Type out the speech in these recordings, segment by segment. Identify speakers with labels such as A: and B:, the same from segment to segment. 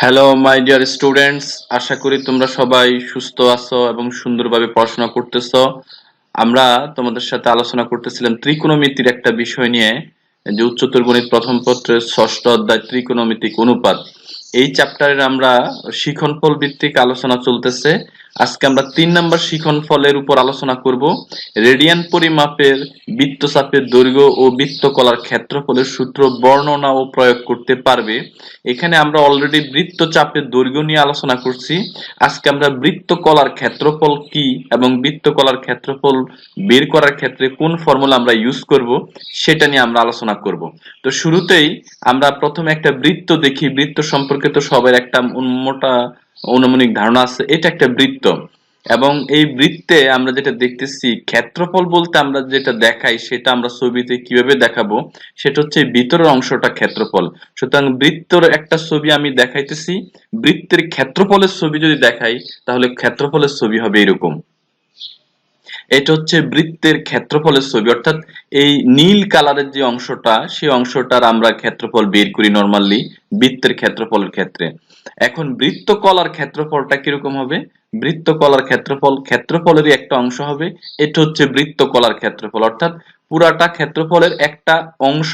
A: Hello my dear students, আশা করি তোমরা সবাই সুস্থ আছো এবং সুন্দরভাবে পড়াশোনা করতেছো। আমরা তোমাদের সাথে আলোচনা করতেছিলাম ত্রিকোণমিতির একটা বিষয় নিয়ে, যে উচ্চতর গণিত প্রথম পত্রের ষষ্ঠ অধ্যায় ত্রিকোণমিতিক অনুপাত। এই চ্যাপ্টারের আমরা শিখনফল ভিত্তিক আলোচনা চলতেছে। আজকে আমরা 3 নম্বর শিখনফলের উপর আলোচনা করব। রেডিয়ান পরিমাপের বৃত্তচাপের দৈর্ঘ্য ও বৃত্তকলার ক্ষেত্রফলের সূত্র বর্ণনা ও প্রয়োগ করতে পারবে। এখানে আমরা অলরেডি বৃত্তচাপের দৈর্ঘ্য নিয়ে আলোচনা করছি। আজকে আমরা বৃত্তকলার ক্ষেত্রফল কি এবং বৃত্তকলার ক্ষেত্রফল বের করার ক্ষেত্রে কোন ফর্মুলা আমরা ইউজ করব সেটা নিয়ে আমরা আলোচনা করব। তো শুরুতেই আমরা প্রথমে একটা বৃত্ত দেখি। বৃত্ত সম্পর্কে তো সবার একটা মোটা অনুমানিক ধারণা আছে। এটা একটা বৃত্ত এবং এই বৃত্তে আমরা যেটা দেখতেছি ক্ষেত্রফল বলতে আমরা যেটা দেখাই সেটা আমরা ছবিতে কিভাবে দেখাবো, সেটা হচ্ছে ভিতরের অংশটা ক্ষেত্রফল। সুতরাং বৃত্তর একটা ছবি আমি দেখাইতেছি, বৃত্তের ক্ষেত্রফলের ছবি যদি দেখাই তাহলে ক্ষেত্রফলের ছবি হবে এরকম। এটা হচ্ছে বৃত্তের ক্ষেত্রফলের ছবি, অর্থাৎ এই নীল কালারের যে অংশটা সেই অংশটার আমরা ক্ষেত্রফল বের করি নরমালি বৃত্তের ক্ষেত্রফলের ক্ষেত্রে। এখন বৃত্তকলার ক্ষেত্রফলটা কিরকম হবে? বৃত্তকলার ক্ষেত্রফলেরই একটা অংশ হবে। এটা হচ্ছে বৃত্তকলার ক্ষেত্রফল, অর্থাৎ পুরাটা ক্ষেত্রফলের একটা অংশ।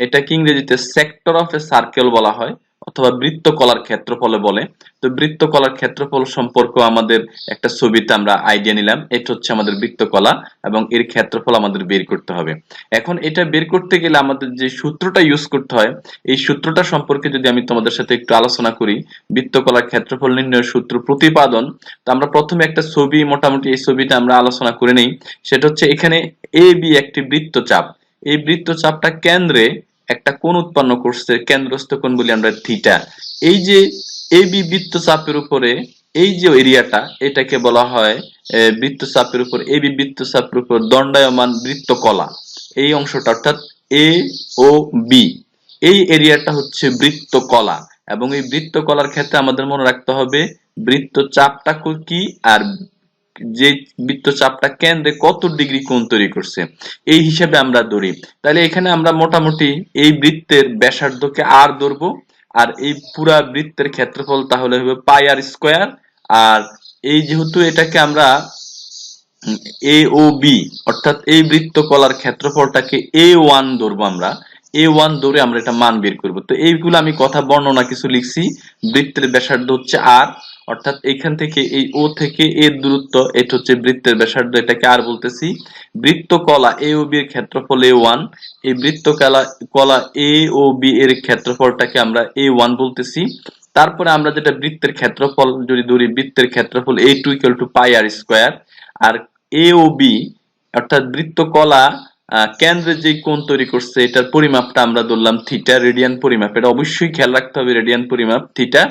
A: এটাকে ইংরেজিতে সেক্টর অফ এ সার্কেল বলা হয় অথবা বৃত্তকলার ক্ষেত্রফলে বলে। তো বৃত্তকলার ক্ষেত্রফল সম্পর্ক আমাদের একটা ছবিতে আমরা আইডিয়া নিলাম। এটা হচ্ছে আমাদের বৃত্তকলা এবং এর ক্ষেত্রফল আমাদের বের করতে হবে। এখন এটা বের করতে গেলে আমাদের যে সূত্রটা ইউজ করতে হয়, এই সূত্রটা সম্পর্কে যদি আমি তোমাদের সাথে একটু আলোচনা করি। বৃত্তকলার ক্ষেত্রফল নির্ণয়ের সূত্র প্রতিপাদন। তো আমরা প্রথমে একটা ছবি, মোটামুটি এই ছবিটা আমরা আলোচনা করে নেই। সেটা হচ্ছে এখানে এ বি একটি বৃত্তচাপ। এই বৃত্তচাপটা কেন্দ্রে একটা কোণ উৎপন্ন করছে, কেন্দ্রস্থ কোণ বলি আমরা থিটা। এই যে এ বি বৃত্তচাপের উপরে এই যে এরিয়াটা, এটাকে বলা হয় বৃত্তচাপের উপর এ বি বৃত্তচাপের উপর দণ্ডায়মান বৃত্তকলা। এই অংশটা অর্থাৎ এ ও বি, এই এরিয়াটা হচ্ছে বৃত্তকলা। এবং এই বৃত্তকলার ক্ষেত্রে আমাদের মনে রাখতে হবে বৃত্তচাপটা কি আর যে বৃত্তচাপটা কেন্দ্রে কত ডিগ্রি কোণ তৈরি করছে এই হিসাবে আমরা ধরি। তাহলে এখানে আমরা মোটামুটি এই বৃত্তের ব্যাসার্ধকে আর ধরবো, আর এই পুরা বৃত্তের ক্ষেত্রফল তাহলে হবে পাই আর স্কয়ার। আর এই যেহেতু এটাকে আমরা এ ও বি অর্থাৎ এই বৃত্তকলার ক্ষেত্রফলটাকে A1 ধরবো আমরা। A1 ধরে আমরা এটা মান বের করব। তো এইগুলো আমি কথা বর্ণনা কিছু লিখছি। বৃত্তের ব্যাসার্ধ হচ্ছে আর, অর্থাৎ এখান থেকে এই ও থেকে এর দূরত্ব, এটা হচ্ছে বৃত্তের ব্যাসার্ধ, এটাকে আর বলতেছি। বৃত্তকলা এ ও বি এর ক্ষেত্রফল A1। এই বৃত্তকলা এ ও বি এর ক্ষেত্রফলটাকে আমরা A1 বলতেছি। তারপরে আমরা যেটা বৃত্তের ক্ষেত্রফল যদি ধরি, বৃত্তের ক্ষেত্রফল A2 = পাই আর স্কয়ার। আর এ ও বি অর্থাৎ বৃত্তকলা কেন্দ্রে যে কোণ তৈরি করছে এটার পরিমাপটা আমরা ধরলাম থিটা, রেডিয়ান পরিমাপ। এটা অবশ্যই খেয়াল রাখতে হবে, রেডিয়ান পরিমাপ থিটা।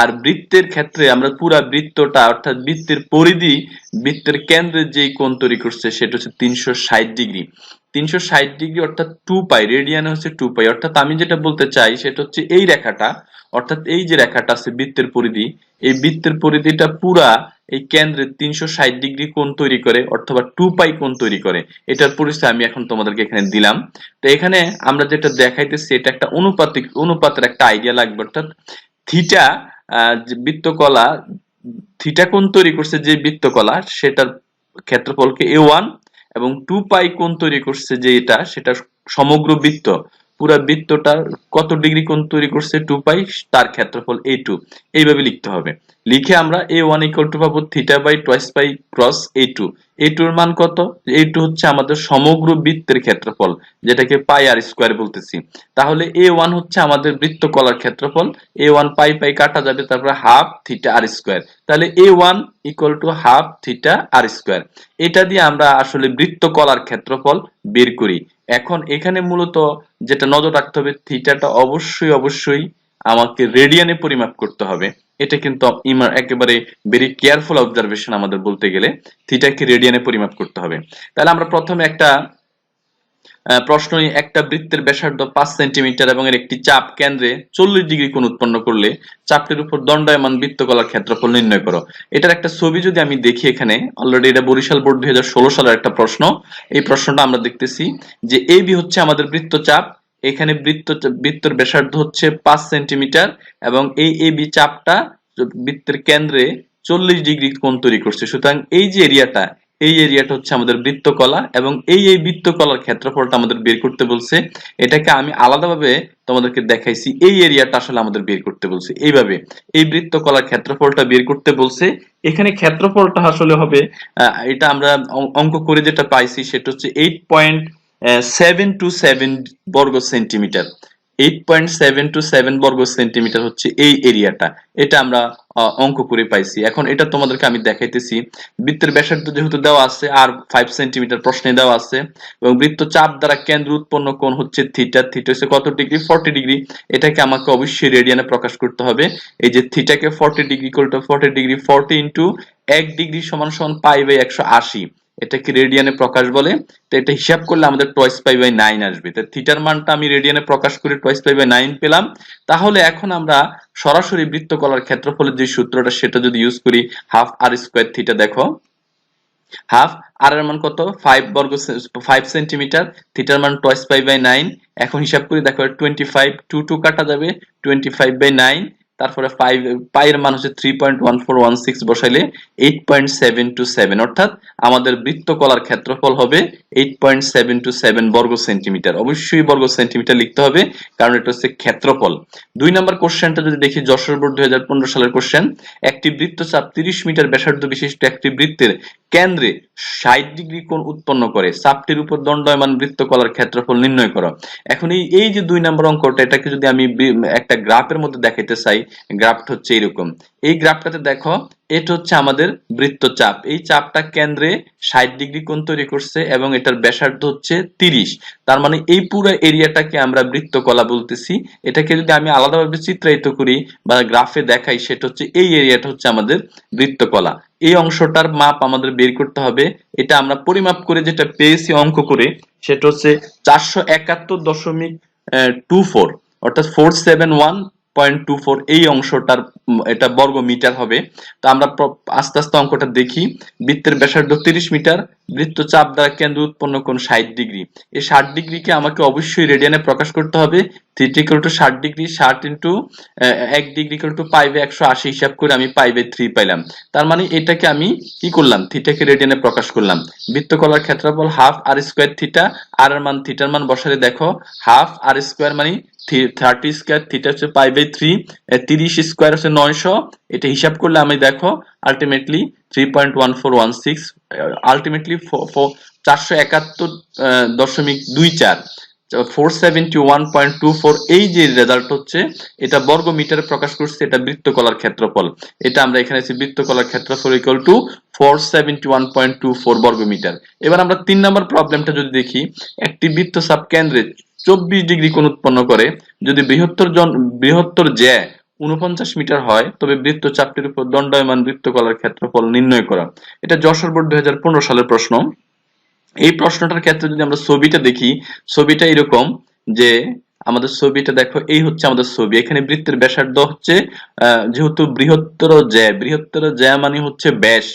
A: আর বৃত্তের ক্ষেত্রে আমরা পুরা বৃত্তটা অর্থাৎ বৃত্তের পরিধি, বৃত্তের কেন্দ্রে যে কোণ তৈরি করছে সেটা হচ্ছে 360 ডিগ্রি। 360 ডিগ্রি অর্থাৎ 2 পাই, রেডিয়ানে হচ্ছে 2 পাই। অর্থাৎ আমি যেটা বলতে চাই সেটা হচ্ছে এই রেখাটা, অর্থাৎ এই যে রেখাটা আছে বৃত্তের পরিধি, এই বৃত্তের পরিধিটা পুরা এই কেন্দ্রে 360 ডিগ্রি কোণ তৈরি করে অথবা 2 পাই কোণ তৈরি করে। এটার পরিচয় আমি এখন তোমাদেরকে এখানে দিলাম। তো এখানে আমরা যেটা দেখাইতেছি এটা একটা অনুপাতের একটা আইডিয়া লাগবে। অর্থাৎ থিটা বৃত্তকলা থিটা কোণ তৈরি করছে যে বৃত্তকলা, সেটার ক্ষেত্রফলকে A1 এবং 2 পাই কোণ তৈরি করছে যে এটা, সেটা সমগ্র বৃত্ত, পুরো বৃত্তটার কত ডিগ্রি কোণ তৈরি করছে 2 পাই, তার ক্ষেত্রফল A2। এইভাবে লিখতে হবে। লিখে আমরা A1 = পাবো theta by twice pi cross A2। A2 এর মান কত? A2 হচ্ছে আমাদের সমগ্র বৃত্তের ক্ষেত্রফল, যেটাকে পাই আর স্কয়ার বলতেছি। তাহলে A1 হচ্ছে আমাদের বৃত্তকলার ক্ষেত্রফল। A1 পাই পাই কাটা যাবে, তারপরে হাফ থিটা আর স্কয়ার। তাহলে A1 = হাফ থিটা আর স্কয়ার। এটা দিয়ে আমরা আসলে বৃত্তকলার ক্ষেত্রফল বের করি। এখন এখানে মূলত যেটা নজর রাখতে হবে, থিটাটা অবশ্যই আমাকে রেডিয়ানে পরিমাপ করতে হবে। এটা কিন্তু একেবারে ভেরি কেয়ারফুল অবজারভেশন আমাদের বলতে গেলে, থিটাকে রেডিয়ানে পরিমাপ করতে হবে। তাহলে আমরা প্রথমে একটা প্রশ্ন, একটা বৃত্তের ব্যাসার্ধ 5 সেন্টিমিটার এবং এর একটি চাপ কেন্দ্রে 40 ডিগ্রি কোণ উৎপন্ন করলে চাপটির উপর দণ্ডায়মান বৃত্তকলার ক্ষেত্রফল নির্ণয় করো। এটার একটা ছবি যদি আমি দেখি, এখানে অলরেডি এটা বরিশাল বোর্ড 2016 সালের একটা প্রশ্ন। এই প্রশ্নটা আমরা দেখতেছি যে AB হচ্ছে আমাদের বৃত্তচাপ, এখানে বৃত্তর ব্যাসার্ধ হচ্ছে 5 সেন্টিমিটার এবং এই এবি চাপটা বৃত্তের কেন্দ্রে 40 ডিগ্রি কোণ তৈরি করছে। সুতরাং এই যে এরিয়াটা, এই এরিয়াটা হচ্ছে আমাদের বৃত্তকলা এবং এই বৃত্তকলার ক্ষেত্রফলটা আমাদের বের করতে বলছে। এটাকে আমি আলাদাভাবে তোমাদেরকে দেখাইছি। এই এরিয়াটা আসলে আমাদের বের করতে বলছে এইভাবে, এই বৃত্তকলার ক্ষেত্রফলটা বের করতে বলছে। এখানে ক্ষেত্রফলটা আসলে হবে এটা আমরা অঙ্ক করে যেটা পাইছি সেটা হচ্ছে 8.727 বর্গ সেন্টিমিটার। 8.727 বর্গ সেন্টিমিটার হচ্ছে এই এরিয়াটা। এটা আমরা অঙ্ক করে পাইছি। এখন এটা তোমাদেরকে আমি দেখাইতেছি। বৃত্তের ব্যাসার্ধ যেহেতু দেওয়া আছে আর 5 সেন্টিমিটার প্রশ্নে দেওয়া আছে এবং বৃত্ত চাপ দ্বারা কেন্দ্র উৎপন্ন কোণ হচ্ছে থিটা। থিটা হচ্ছে কত ডিগ্রি? 40 ডিগ্রি। এটাকে আমাকে অবশ্যই রেডিয়ানে প্রকাশ করতে হবে। এই যে থিটাকে 40 degree equal two 40 degree 40 into 1 degree সমান সমান পাই বাই 180। এটাকে রেডিয়ানে প্রকাশ বলে। তো এটা হিসাব করলে আমাদের টয়েস পাই বাই 9 আসবে। তো থিটার মানটা আমি রেডিয়ানে প্রকাশ করে টয়েস পাই বাই 9 পেলাম। তাহলে এখন আমরা সরাসরি বৃত্তকলার ক্ষেত্রফলের যে সূত্রটা সেটা যদি ইউজ করি, হাফ আর স্কয়ার থিটা, দেখো হাফ আর এর মান কত? 5 সেন্টিমিটার, থিটার মান টয়েস পাই বাই 9। এখন হিসাব করি, দেখো 25 2 কাটা যাবে, 25 বাই 9, তারপরে 5 পাই এর মান হচ্ছে 3.1416 বসাইলে 8.727, অর্থাৎ আমাদের বৃত্তকলার ক্ষেত্রফল হবে 8.727 বর্গ সেন্টিমিটার। অবশ্যই বর্গ সেন্টিমিটার লিখতে হবে কারণ এটা হচ্ছে ক্ষেত্রফল। 2 নম্বর কোশ্চেনটা যদি দেখি, যশোর বোর্ড 2015 সালের কোশ্চেন। একটি বৃত্তচাপ 30 মিটার ব্যাসার্ধ বিশিষ্ট একটি বৃত্তের কেন্দ্রে 60 ডিগ্রি কোণ উৎপন্ন করে চাপটির উপর দণ্ডায়মান বৃত্তকলার ক্ষেত্রফল নির্ণয় করো। এখন এই যে 2 নম্বর অঙ্কটা, এটাকে যদি আমি একটা গ্রাফের মধ্যে দেখাইতে চাই, গ্রাফটা হচ্ছে এরকম। এই গ্রাফটাতে দেখো এটা হচ্ছে আমাদের বৃত্তচাপ। এই চাপটা কেন্দ্রে 60 ডিগ্রি কোণ তৈরি করছে এবং এটার ব্যাসার্ধ হচ্ছে 30। তার মানে এই পুরো এরিয়াটাকে আমরা বৃত্তকলা বলতেছি। এটাকে যদি আমি আলাদাভাবে চিত্রায়িত করি বা গ্রাফে দেখাই, সেটা হচ্ছে এই এরিয়াটা হচ্ছে আমাদের বৃত্তকলা। এই অংশটার মাপ আমাদের বের করতে হবে। এটা আমরা পরিমাপ করে যেটা পেয়েছি অঙ্ক করে, সেটা হচ্ছে 471.24, অর্থাৎ 471.24। এই অংশটার এটা বর্গ মিটার হবে। তো আমরা আস্তে আস্তে অঙ্কটা দেখি। বৃত্তের ব্যাসার্ধ 30 মিটার, বৃত্তচাপ দ্বারা কেন্দ্র উৎপন্ন কোণ 60 ডিগ্রি। এই 60 ডিগ্রিকে আমাকে অবশ্যই রেডিয়ানে প্রকাশ করতে হবে। Theta equal to 60 degree, 60 into 1 degree equal to pi by 180 হিসাব করে আমি পাই বাই 3 পাইলাম। তার মানে এটাকে আমি কি করলাম? থিটাকে রেডিয়ানে প্রকাশ করলাম। বৃত্তকলার ক্ষেত্রফল হাফ আর স্কয়ার থিটা, আর এর মান থিটার মান বসালে দেখো হাফ আর স্কয়ার মানে 30 স্কয়ার, থিটা হচ্ছে পাই বাই 3, 30 স্কয়ার হচ্ছে 900। এটা হিসাব করলে আমি দেখো আলটিমেটলি 3.1416, আলটিমেটলি 471.24, 471.24। এই যে রেজাল্ট হচ্ছে, এটা বর্গ মিটারে প্রকাশ করছে। এটা বৃত্তকলার ক্ষেত্রফল। এটা আমরা এখানে বৃত্তকলার ক্ষেত্রফল ইকুয়াল টু 471.24 বর্গ মিটার। এবার আমরা 3 নম্বর প্রবলেমটা যদি দেখি, একটি বৃত্তচাপ কেন্দ্রে 24 ডিগ্রি কোণ উৎপন্ন করে। যদি বৃহত্তর জ্যা 49 মিটার হয় তবে বৃত্তচাপটির উপর দণ্ডায়মান বৃত্তকলার ক্ষেত্রফল নির্ণয় করা। এটা যশোর বোর্ড 2015 সালের প্রশ্ন। এই প্রশ্নটার ক্ষেত্রে যদি আমরা ছবিটা দেখি, ছবিটা এরকম যে আমাদের ছবিটা দেখো, এই হচ্ছে আমাদের ছবি। এখানে বৃত্তের ব্যাসার্ধ হচ্ছে যেহেতু বৃহত্তর জ্যা মানে হচ্ছে ব্যাস।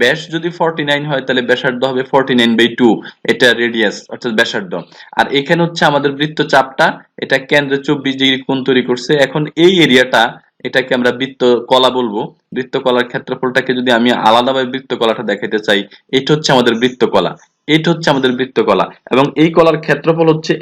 A: ব্যাস যদি 49 হয় তাহলে ব্যাসার্ধ হবে 49/2, এটা রেডিয়াস অর্থাৎ ব্যাসার্ধ। আর এখানে হচ্ছে আমাদের বৃত্তচাপটা, এটা কেন্দ্রে 24 ডিগ্রি কোণ তৈরি করছে। এখন এই এরিয়াটা, এটাকে আমরা বৃত্তকলা বলবো। বৃত্তকলার ক্ষেত্রফলটাকে যদি আমি আলাদাভাবে বৃত্তকলাটা দেখাতে চাই, এটা হচ্ছে আমাদের বৃত্তকলা। এটা হচ্ছে আমাদের বৃত্তকলা এবং এই কলার ক্ষেত্রফল হচ্ছে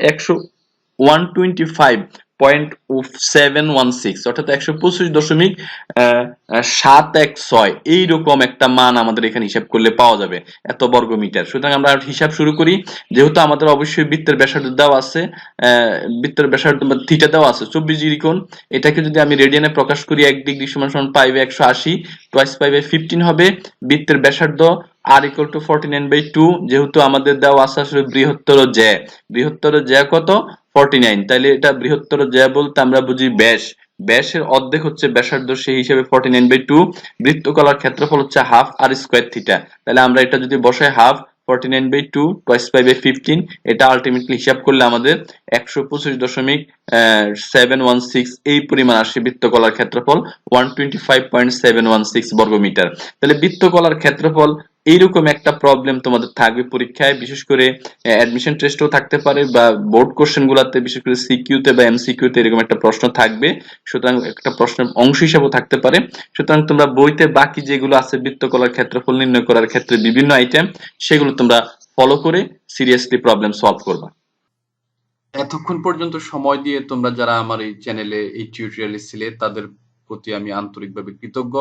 A: 125.716, অর্থাৎ 125.716। এইরকম একটা মান আমাদের এখানে হিসাব করলে পাওয়া যাবে, এত বর্গ মিটার। সুতরাং আমরা হিসাব শুরু করি। যেহেতু আমাদের অবশ্যই বৃত্তের ব্যাসার্ধ দেওয়া আছে, বৃত্তের ব্যাসার্ধ থিটা দেওয়া আছে 24 ডিগ্রি কোণ। এটাকে যদি আমি রেডিয়ানে প্রকাশ করি, 1 ডিগ্রি সমান সমান pi by 180, twice pi by 15 হবে। বৃত্তের ব্যাসার্ধ আর ইকুয়াল টু 49/2, যেহেতু আমাদের দেওয়া আছে আসলে বৃহত্তর জ্যা কত? 49। তাইলে এটা বৃহত্তর জ্যা বলতে আমরা বুঝি ব্যাস। ব্যাসের অর্ধেক হচ্ছে ব্যাসার্ধ, সেই হিসেবে 49/2। বৃত্তকলার ক্ষেত্রফল হচ্ছে হাফ আর স্কয়ার থিটা। তাহলে আমরা এটা যদি বসাই, হাফ 49/2 টয়েস পাই বাই 15, এটা আলটিমেটলি হিসাব করলে আমাদের 125.716 এই পরিমাণ আসে বৃত্তকলার ক্ষেত্রফল, 125.716 বর্গ মিটার। তাহলে বৃত্তকলার ক্ষেত্রফল এইরকম একটা প্রবলেম তোমাদের থাকবে পরীক্ষায়, বিশেষ করে অ্যাডমিশন টেস্টও থাকতে পারে বা বোর্ড কোশ্চেন গুলাতে, বিশেষ করে সিকিউতে বা এমসিকিউতে এরকম একটা প্রশ্ন থাকবে। সুতরাং একটা প্রশ্নের অংশ হিসেবেও থাকতে পারে। সুতরাং তোমরা বইতে বাকি যেগুলো আছে বৃত্তকলার ক্ষেত্রফল নির্ণয় করার ক্ষেত্রে বিভিন্ন আইটেম, সেগুলো তোমরা ফলো করে সিরিয়াসলি প্রবলেম সলভ করবা। এতক্ষণ পর্যন্ত সময় দিয়ে তোমরা যারা আমার এই চ্যানেলে এই টিউটোরিয়ালে ছিলে তাদের প্রতি আমি আন্তরিকভাবে কৃতজ্ঞ।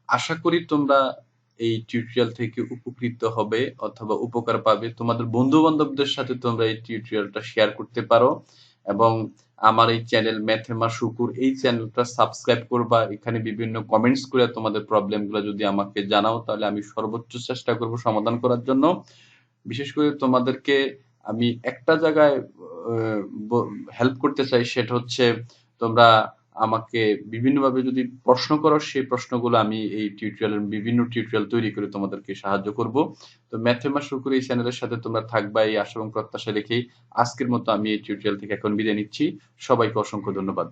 A: আশা করি তোমরা এই টিউটোরিয়াল থেকে উপকৃত হবে অথবা উপকার পাবে। তোমাদের বন্ধু বান্ধবদের সাথে তোমরা এই টিউটোরিয়ালটা শেয়ার করতে পারো এবং আমার এই চ্যানেল ম্যাথেমা শুকুর এই চ্যানেলটা সাবস্ক্রাইব করবা। এখানে বিভিন্ন কমেন্টস করে তোমাদের প্রবলেমগুলো যদি আমাকে জানাও তাহলে আমি সর্বোচ্চ চেষ্টা করব সমাধান করার জন্য। বিশেষ করে তোমাদেরকে আমি একটা জায়গায় হেল্প করতে চাই, সেটা হচ্ছে তোমরা আমাকে বিভিন্নভাবে যদি প্রশ্ন করো, সেই প্রশ্নগুলো আমি এই বিভিন্ন টিউটোরিয়াল তৈরি করে তোমাদেরকে সাহায্য করব। তো ম্যাথেমা শুকুর এই চ্যানেলের সাথে তোমরা থাকবা এই আশা এবং প্রত্যাশা রেখেই আজকের মতো আমি এই টিউটোরিয়াল থেকে এখন বিদায় নিচ্ছি। সবাইকে অসংখ্য ধন্যবাদ।